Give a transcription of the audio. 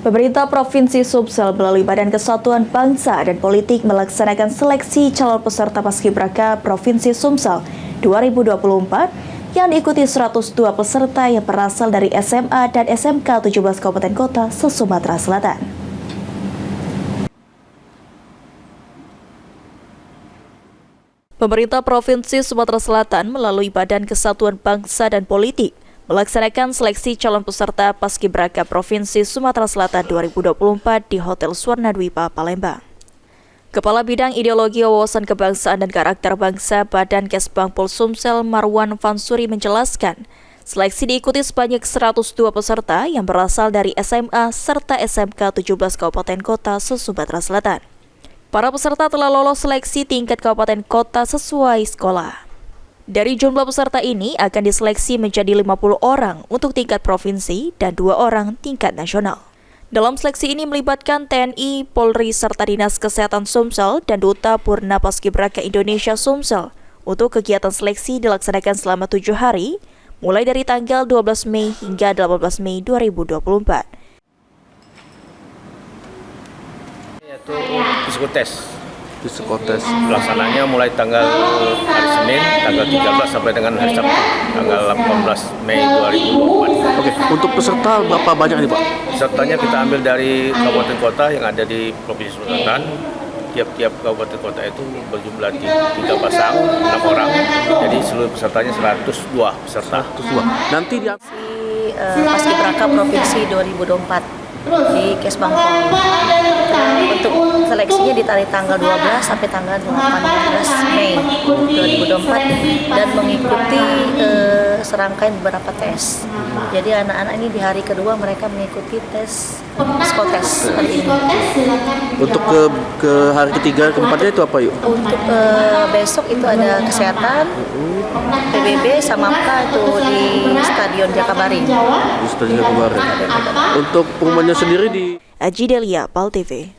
Pemerintah Provinsi Sumsel melalui Badan Kesatuan Bangsa dan Politik melaksanakan seleksi calon peserta Paskibraka Provinsi Sumsel 2024 yang diikuti 102 peserta yang berasal dari SMA dan SMK 17 Kabupaten Kota se-Sumatera Selatan. Pemerintah Provinsi Sumatera Selatan melalui Badan Kesatuan Bangsa dan Politik melaksanakan seleksi calon peserta Paskibraka Provinsi Sumatera Selatan 2024 di Hotel Swarnadwipa, Palembang. Kepala Bidang Ideologi Wawasan Kebangsaan dan Karakter Bangsa Badan Kesbangpol Sumsel Marwan Fansuri menjelaskan, seleksi diikuti sebanyak 102 peserta yang berasal dari SMA serta SMK 17 Kabupaten Kota se-Sumatera Selatan. Para peserta telah lolos seleksi tingkat kabupaten kota sesuai sekolah. Dari jumlah peserta ini akan diseleksi menjadi 50 orang untuk tingkat provinsi dan 2 orang tingkat nasional. Dalam seleksi ini melibatkan TNI, Polri, serta Dinas Kesehatan Sumsel dan Duta Purna Paskibraka Indonesia Sumsel. Untuk kegiatan seleksi dilaksanakan selama 7 hari, mulai dari tanggal 12 Mei hingga 18 Mei 2024. Yaitu psikotes. Psikotes. Pelaksananya mulai tanggal hari Senin, tanggal 13 sampai dengan hari Sabtu, tanggal 18 Mei 2024. Oke, untuk peserta berapa banyak nih Pak? Pesertanya kita ambil dari kabupaten kota yang ada di Provinsi Sumatera Selatan. Tiap-tiap kabupaten kota itu berjumlah 3 pasang, 6 orang. Jadi seluruh pesertanya 102 peserta. 102. Nanti di Paskibraka Provinsi 2024 di Kesbangpol. Untuk seleksinya ditarik tanggal 12 sampai tanggal 18 Mei 2024 dan mengikuti serangkaian beberapa tes. Jadi anak-anak ini di hari kedua mereka mengikuti tes psikotes seperti ini. Untuk ke hari ketiga, keempatnya itu apa yuk? Untuk besok itu ada kesehatan, PBB sama apa itu di Stadion Jakabaring. Di Stadion Jakabaring. Untuk pengumumannya sendiri di Aji Delia, PAL TV.